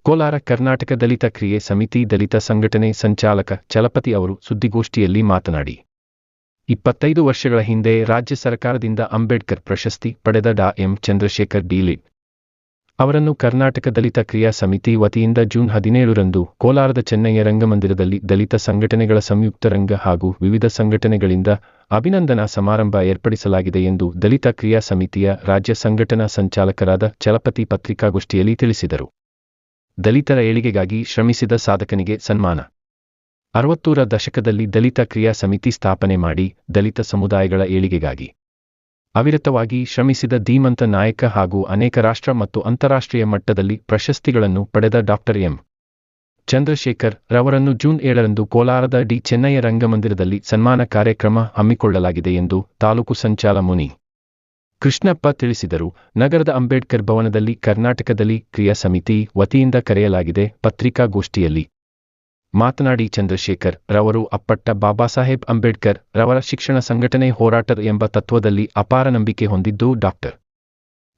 ಕೋಲಾರ ಕರ್ನಾಟಕ ದಲಿತ ಕ್ರಿಯೆ ಸಮಿತಿ ದಲಿತ ಸಂಘಟನೆ ಸಂಚಾಲಕ ಚಲಪತಿ ಅವರು ಸುದ್ದಿಗೋಷ್ಠಿಯಲ್ಲಿ ಮಾತನಾಡಿ 25 ವರ್ಷಗಳ ಹಿಂದೆ ರಾಜ್ಯ ಸರ್ಕಾರದಿಂದ ಅಂಬೇಡ್ಕರ್ ಪ್ರಶಸ್ತಿ ಪಡೆದ ಡಾ ಎಂ ಚಂದ್ರಶೇಖರ್ ಡಿ.ಲಿಟ್ ಅವರನ್ನು ಕರ್ನಾಟಕ ದಲಿತ ಕ್ರಿಯಾ ಸಮಿತಿ ವತಿಯಿಂದ ಜೂನ್ 17ರಂದು ಕೋಲಾರದ ಚೆನ್ನಯ್ಯ ರಂಗಮಂದಿರದಲ್ಲಿ ದಲಿತ ಸಂಘಟನೆಗಳ ಸಂಯುಕ್ತ ರಂಗ ಹಾಗೂ ವಿವಿಧ ಸಂಘಟನೆಗಳಿಂದ ಅಭಿನಂದನಾ ಸಮಾರಂಭ ಏರ್ಪಡಿಸಲಾಗಿದೆ ಎಂದು ದಲಿತ ಕ್ರಿಯಾ ಸಮಿತಿಯ ರಾಜ್ಯ ಸಂಘಟನಾ ಸಂಚಾಲಕರಾದ ಚಲಪತಿ ಪತ್ರಿಕಾಗೋಷ್ಠಿಯಲ್ಲಿ ತಿಳಿಸಿದರು. ದಲಿತರ ಏಳಿಗೆಗಾಗಿ ಶ್ರಮಿಸಿದ ಸಾಧಕನಿಗೆ ಸನ್ಮಾನ. 60ರ ದಶಕದಲ್ಲಿ ದಲಿತ ಕ್ರಿಯಾ ಸಮಿತಿ ಸ್ಥಾಪನೆ ಮಾಡಿ ದಲಿತ ಸಮುದಾಯಗಳ ಏಳಿಗೆಗಾಗಿ ಅವಿರತವಾಗಿ ಶ್ರಮಿಸಿದ ಧೀಮಂತ ನಾಯಕ ಹಾಗೂ ಅನೇಕ ರಾಷ್ಟ್ರ ಮತ್ತು ಅಂತಾರಾಷ್ಟ್ರೀಯ ಮಟ್ಟದಲ್ಲಿ ಪ್ರಶಸ್ತಿಗಳನ್ನು ಪಡೆದ ಡಾ ಎಂ. ಚಂದ್ರಶೇಖರ್ ರವರನ್ನು ಜೂನ್ 7ರಂದು ಕೋಲಾರದ ಡಿ. ಚೆನ್ನಯ್ಯ ರಂಗಮಂದಿರದಲ್ಲಿ ಸನ್ಮಾನ ಕಾರ್ಯಕ್ರಮ ಹಮ್ಮಿಕೊಳ್ಳಲಾಗಿದೆ ಎಂದು ತಾಲೂಕು ಸಂಚಾಲ ಮುನಿ ಕೃಷ್ಣಪ್ಪ ತಿಳಿಸಿದರು. ನಗರದ ಅಂಬೇಡ್ಕರ್ ಭವನದಲ್ಲಿ ಕರ್ನಾಟಕ ದಲಿತ ಕ್ರಿಯಾ ಸಮಿತಿ ವತಿಯಿಂದ ಕರೆಯಲಾಗಿದೆ ಪತ್ರಿಕಾಗೋಷ್ಠಿಯಲ್ಲಿ ಮಾತನಾಡಿ ಚಂದ್ರಶೇಖರ್ ರವರು ಅಪ್ಪಟ್ಟ ಬಾಬಾಸಾಹೇಬ್ ಅಂಬೇಡ್ಕರ್ ರವರ ಶಿಕ್ಷಣ ಸಂಘಟನೆ ಹೋರಾಟ ಎಂಬ ತತ್ವದಲ್ಲಿ ಅಪಾರ ನಂಬಿಕೆ ಹೊಂದಿದ್ದು ಡಾ.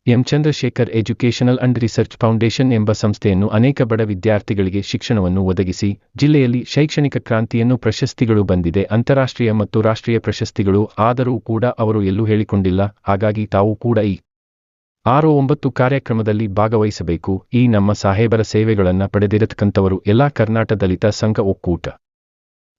M. Chandrashekar educational and research foundation ಎಂಬ ಸಂಸ್ಥೆಯನ್ನು ಅನೇಕ ಬಡ ವಿದ್ಯಾರ್ಥಿಗಳಿಗೆ ಶಿಕ್ಷಣವನ್ನು ಒದಗಿಸಿ ಜಿಲ್ಲೆಯಲ್ಲಿ ಶೈಕ್ಷಣಿಕ ಕ್ರಾಂತಿಯನ್ನು ಪ್ರಶಸ್ತಿಗಳು ಬಂದಿದೆ, ಅಂತಾರಾಷ್ಟ್ರೀಯ ಮತ್ತು ರಾಷ್ಟ್ರೀಯ ಪ್ರಶಸ್ತಿಗಳು. ಆದರೂ ಕೂಡ ಅವರು ಎಲ್ಲೂ ಹೇಳಿಕೊಂಡಿಲ್ಲ. ಹಾಗಾಗಿ ತಾವು ಕೂಡ ಈ 6-9 ಕಾರ್ಯಕ್ರಮದಲ್ಲಿ ಭಾಗವಹಿಸಬೇಕು. ಈ ನಮ್ಮ ಸಾಹೇಬರ ಸೇವೆಗಳನ್ನು ಪಡೆದಿರತಕ್ಕಂಥವರು ಎಲ್ಲಾ ಕರ್ನಾಟಕ ದಲಿತ ಸಂಘ ಒಕ್ಕೂಟ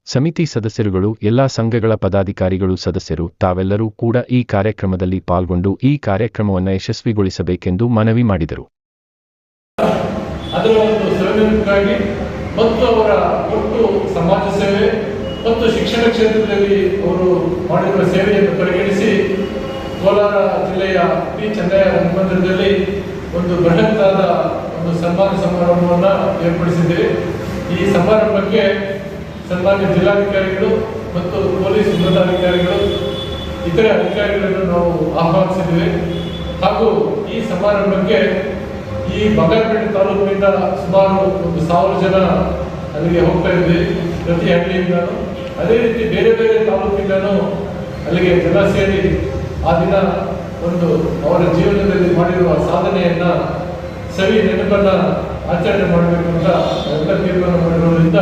ಸಮಿತಿ ಸದಸ್ಯರುಗಳು, ಎಲ್ಲಾ ಸಂಘಗಳ ಪದಾಧಿಕಾರಿಗಳು, ಸದಸ್ಯರು ತಾವೆಲ್ಲರೂ ಕೂಡ ಈ ಕಾರ್ಯಕ್ರಮದಲ್ಲಿ ಪಾಲ್ಗೊಂಡು ಈ ಕಾರ್ಯಕ್ರಮವನ್ನು ಯಶಸ್ವಿಗೊಳಿಸಬೇಕೆಂದು ಮನವಿ ಮಾಡಿದರು. ಅದರ ಒಂದು ಸೌಲಭ್ಯಕ್ಕಾಗಿ ಮತ್ತು ಅವರ ಒಟ್ಟು ಸಮಾಜ ಸೇವೆ ಮತ್ತು ಶಿಕ್ಷಣ ಕ್ಷೇತ್ರದಲ್ಲಿ ಅವರು ಮಾಡಿರುವ ಸೇವೆಯನ್ನು ಪರಿಗಣಿಸಿ ಕೋಲಾರ ಜಿಲ್ಲೆಯ ಡಿ. ಚೆನ್ನಯ್ಯ ರಂಗಮಂದಿರದಲ್ಲಿ ಒಂದು ಬೃಹತ್ತಾದ ಒಂದು ಸನ್ಮಾನ ಸಮಾರಂಭವನ್ನು ಏರ್ಪಡಿಸಿದ್ದೇವೆ. ಈ ಸಮಾರಂಭಕ್ಕೆ ಸನ್ಮಾನ್ಯ ಜಿಲ್ಲಾಧಿಕಾರಿಗಳು ಮತ್ತು ಪೊಲೀಸ್ ಉನ್ನತಾಧಿಕಾರಿಗಳು, ಇತರೆ ಅಧಿಕಾರಿಗಳನ್ನು ನಾವು ಆಹ್ವಾನಿಸಿದ್ದೇವೆ. ಹಾಗೂ ಈ ಸಮಾರಂಭಕ್ಕೆ ಈ ಬಂಗಾರಪೇಟೆ ತಾಲೂಕಿನಿಂದ ಸುಮಾರು 1,000 ಜನ ಅಲ್ಲಿಗೆ ಹೋಗ್ತಾ ಇದ್ದೀವಿ, ಪ್ರತಿ ಹಳ್ಳಿಯಿಂದಲೂ. ಅದೇ ರೀತಿ ಬೇರೆ ಬೇರೆ ತಾಲೂಕಿಂದಲೂ ಅಲ್ಲಿಗೆ ಜನ ಸೇರಿ ಆ ದಿನ ಒಂದು ಅವರ ಜೀವನದಲ್ಲಿ ಮಾಡಿರುವ ಸಾಧನೆಯನ್ನ ಸವಿ ನೆನಪನ್ನ ಆಚರಣೆ ಮಾಡಬೇಕು ಅಂತ ಎಲ್ಲ ತೀರ್ಮಾನ ಮಾಡಿರೋದ್ರಿಂದ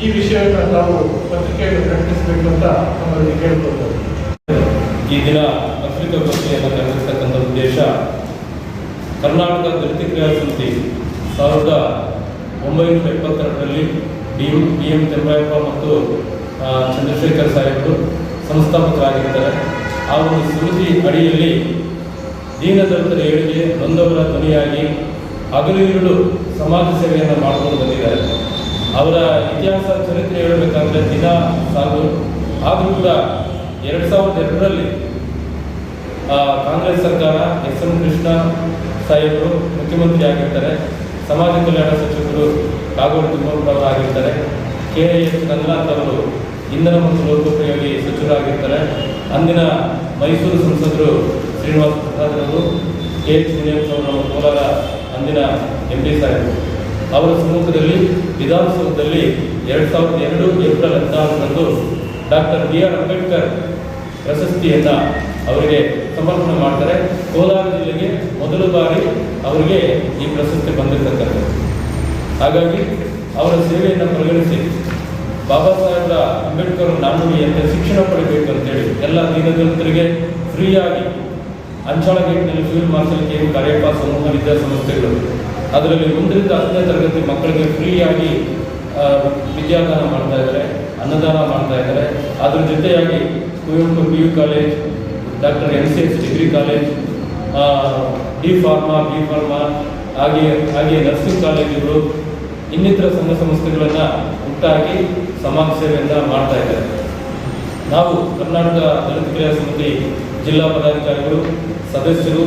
ಈ ವಿಷಯವನ್ನು ನಾವು ಪತ್ರಿಕೆಯಲ್ಲಿ ಪ್ರಕಟಿಸಬೇಕು ಅಂತ ನಮ್ಮಲ್ಲಿ ಕೇಳ್ಕೊಳ್ತೇವೆ. ಈ ದಿನ ಪತ್ರಿಕಾಗೋಷ್ಠಿಯನ್ನು ಕರೆದಿರ್ತಕ್ಕಂಥ ಉದ್ದೇಶ, ಕರ್ನಾಟಕ ದಲಿತ ಕ್ರಿಯಾ ಸಮಿತಿ 1972ರಲ್ಲಿ ಡಿ. ಎಂ. ತಿಮ್ಮಯ್ಯಪ್ಪ ಮತ್ತು ಚಂದ್ರಶೇಖರ್ ಸಾಹೇಬರು ಸಂಸ್ಥಾಪಕರಾಗಿರ್ತಾರೆ. ಆ ಒಂದು ಸಮಿತಿ ಅಡಿಯಲ್ಲಿ ದೀನದಲಿತರ ಏಳಿಗೆ ನೊಂದವರ ಧ್ವನಿಯಾಗಿ ಹಗಲಿರುಳು ಸಮಾಜ ಸೇವೆಯನ್ನು ಮಾಡಿಕೊಂಡು ಬಂದಿದ್ದಾರೆ. ಅವರ ಇತಿಹಾಸ ಚರಿತ್ರೆ ಹೇಳಬೇಕಾದ್ರೆ ದಿನ ಸಾಲು. ಆದರೂ ಕೂಡ 2002ರಲ್ಲಿ ಕಾಂಗ್ರೆಸ್ ಸರ್ಕಾರ ಎಸ್. ಎಂ. ಕೃಷ್ಣ ಸಾಹೇಬರು ಮುಖ್ಯಮಂತ್ರಿ ಆಗಿರ್ತಾರೆ. ಸಮಾಜ ಕಲ್ಯಾಣ ಸಚಿವರು ಕಾಗೋಡು ತಿಮ್ಮಪ್ಪರವರು ಆಗಿರ್ತಾರೆ. ಕೆ.ಎಚ್. ರಂಗನಾಥ್ ಅವರು ಇಂಧನ ಮತ್ತು ಲೋಕೋಪಯೋಗಿ ಸಚಿವರಾಗಿರ್ತಾರೆ. ಅಂದಿನ ಮೈಸೂರು ಸಂಸದರು ಶ್ರೀನಿವಾಸ ಪ್ರಸಾದರವರು, ಕೆ.ಎಚ್. ಮುನಿಯಪ್ಪನವರು ಕೋಲಾರ ಅಂದಿನ ಎಂ.ಪಿ. ಸಾಹೇಬರು. ಅವರ ಸಮ್ಮುಖದಲ್ಲಿ ವಿಧಾನಸೌಧದಲ್ಲಿ 2002 ಏಪ್ರಿಲ್ 14ರಂದು ಡಾಕ್ಟರ್ ಬಿ.ಆರ್. ಅಂಬೇಡ್ಕರ್ ಪ್ರಶಸ್ತಿಯನ್ನು ಅವರಿಗೆ ಸಮರ್ಪಣೆ ಮಾಡ್ತಾರೆ. ಕೋಲಾರ ಜಿಲ್ಲೆಗೆ ಮೊದಲ ಬಾರಿ ಅವರಿಗೆ ಈ ಪ್ರಶಸ್ತಿ ಬಂದಿರತಕ್ಕಂಥದ್ದು. ಹಾಗಾಗಿ ಅವರ ಸೇವೆಯನ್ನು ಪರಿಗಣಿಸಿ ಬಾಬಾ ಸಾಹೇಬರ ಅಂಬೇಡ್ಕರ್ ನಾಣ್ಣುಡಿಯಂತೆ ಶಿಕ್ಷಣ ಪಡಿಬೇಕು ಅಂತೇಳಿ ಎಲ್ಲ ದೀನದಲಿತರಿಗೆ ಫ್ರೀಯಾಗಿ ಅಂಚಾಳ ಗೇಟ್ನಲ್ಲಿ ಫೀಲ್ಡ್ ಮಾರ್ಷಲ್ ಕೆ. ಕಾರ್ಯಪ್ಪ ಸಮೂಹ ವಿದ್ಯಾಸಂಸ್ಥೆಗಳು ಅದರಲ್ಲಿ 1ರಿಂದ 10ನೇ ತರಗತಿ ಮಕ್ಕಳಿಗೆ ಫ್ರೀಯಾಗಿ ವಿದ್ಯಾದಾನ ಮಾಡ್ತಾ ಇದ್ದಾರೆ, ಅನ್ನದಾನ ಮಾಡ್ತಾ ಇದ್ದಾರೆ. ಅದ್ರ ಜೊತೆಯಾಗಿ Kuvempu PU college, doctor MCS degree college, D pharma, B pharma, ಹಾಗೆ ನರ್ಸಿಂಗ್ ಕಾಲೇಜುಗಳು, ಇನ್ನಿತರ ಸಂಘ ಸಂಸ್ಥೆಗಳನ್ನು ಹುಟ್ಟಾಗಿ ಸಮಾಜ ಸೇವೆಯನ್ನು ಮಾಡ್ತಾ ಇದ್ದಾರೆ. ನಾವು ಕರ್ನಾಟಕ ದಲಿತ ಕ್ರಿಯಾ ಸಮಿತಿ ಜಿಲ್ಲಾ ಪದಾಧಿಕಾರಿಗಳು, ಸದಸ್ಯರು,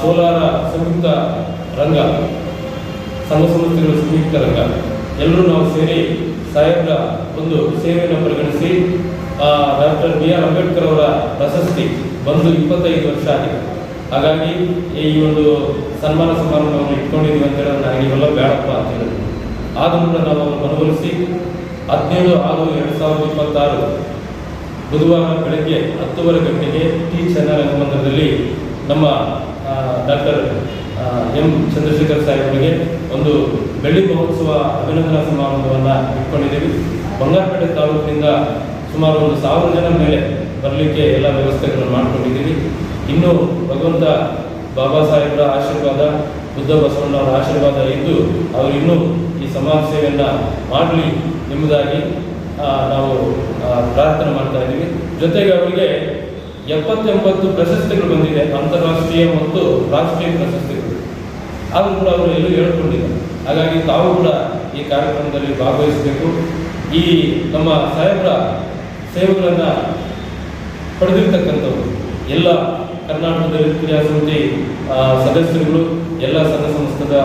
ಕೋಲಾರ ಸಂಯುಕ್ತ ರಂಗ, ಸಂಘ ಸಂಸ್ಥೆಗಳ ಸಂಯುಕ್ತ ರಂಗ ಎಲ್ಲರೂ ನಾವು ಸೇರಿ ಸಾಹೇಬರ ಒಂದು ಸೇವೆಯನ್ನು ಪರಿಗಣಿಸಿ ಡಾಕ್ಟರ್ ಬಿ.ಆರ್. ಅಂಬೇಡ್ಕರ್ ಅವರ ಪ್ರಶಸ್ತಿ ಬಂದು 25 ವರ್ಷ ಆಗಿದೆ. ಹಾಗಾಗಿ ಈ ಒಂದು ಸನ್ಮಾನ ಸಮಾರಂಭವನ್ನು ಇಟ್ಕೊಂಡಿದ್ದೀವಿ ಅಂತ ಹೇಳಿದ್ರೆ ನನಗೆ ಇವೆಲ್ಲ ಬೇಡಪ್ಪ ಅಂತ ಹೇಳಿದ್ರು. ಆದರೂ ಕೂಡ ನಾವು ಅವರ ಮನವೊಲಿಸಿ 17/6/2026 ಬುಧವಾರ ಬೆಳಗ್ಗೆ 10:30 ಗಂಟೆಗೆ ಟಿ. ಚೆನ್ನಯ್ಯ ರಂಗಮಂದಿರದಲ್ಲಿ ನಮ್ಮ ಡಾಕ್ಟರ್ ಎಂ. ಚಂದ್ರಶೇಖರ್ ಸಾಹೇಬರಿಗೆ ಒಂದು ಬೆಳ್ಳಿ ಮಹೋತ್ಸವ ಅಭಿನಂದನಾ ಸಮಾರಂಭವನ್ನು ಇಟ್ಕೊಂಡಿದ್ದೀವಿ. ಬಂಗಾರಪೇಟೆ ತಾಲೂಕಿನಿಂದ ಸುಮಾರು 1,000 ಜನ ಮೇಲೆ ಬರಲಿಕ್ಕೆ ಎಲ್ಲ ವ್ಯವಸ್ಥೆಗಳನ್ನು ಮಾಡಿಕೊಂಡಿದ್ದೀವಿ. ಇನ್ನು ಭಗವಂತ ಬಾಬಾ ಸಾಹೇಬರ ಆಶೀರ್ವಾದ, ಬುದ್ಧ ಬಸವಣ್ಣವರ ಆಶೀರ್ವಾದ ಇದ್ದು ಅವರು ಇನ್ನೂ ಈ ಸಮಾಜ ಸೇವೆಯನ್ನು ಮಾಡಲಿ ಎಂಬುದಾಗಿ ನಾವು ಪ್ರಾರ್ಥನೆ ಮಾಡ್ತಾ ಇದ್ದೀವಿ. ಜೊತೆಗೆ ಅವರಿಗೆ 70-80 ಪ್ರಶಸ್ತಿಗಳು ಬಂದಿದೆ, ಅಂತಾರಾಷ್ಟ್ರೀಯ ಮತ್ತು ರಾಷ್ಟ್ರೀಯ ಪ್ರಶಸ್ತಿಗಳು. ಆದರೂ ಕೂಡ ಅವರು ಎಲ್ಲೂ ಹೇಳ್ಕೊಂಡಿಲ್ಲ. ಹಾಗಾಗಿ ತಾವು ಕೂಡ ಈ ಕಾರ್ಯಕ್ರಮದಲ್ಲಿ ಭಾಗವಹಿಸಬೇಕು. ಈ ನಮ್ಮ ಸಾಹೇಬರ ಸೇವೆಗಳನ್ನು ಪಡೆದಿರ್ತಕ್ಕಂಥವ್ರು ಎಲ್ಲ ಕರ್ನಾಟಕ ದಲಿತ ಕ್ರಿಯಾ ಸಮಿತಿ ಸದಸ್ಯರುಗಳು, ಎಲ್ಲ ಸಂಘ ಸಂಸ್ಥೆದ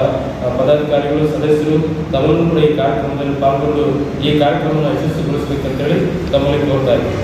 ಪದಾಧಿಕಾರಿಗಳು, ಸದಸ್ಯರು ತಾವೆಲ್ಲರೂ ಕೂಡ ಈ ಕಾರ್ಯಕ್ರಮದಲ್ಲಿ ಪಾಲ್ಗೊಂಡು ಈ ಕಾರ್ಯಕ್ರಮವನ್ನು ಯಶಸ್ವಿಗೊಳಿಸಬೇಕಂತೇಳಿ ತಮ್ಮಲ್ಲಿ ಕೋರ್ತಾ ಇದ್ದೀವಿ.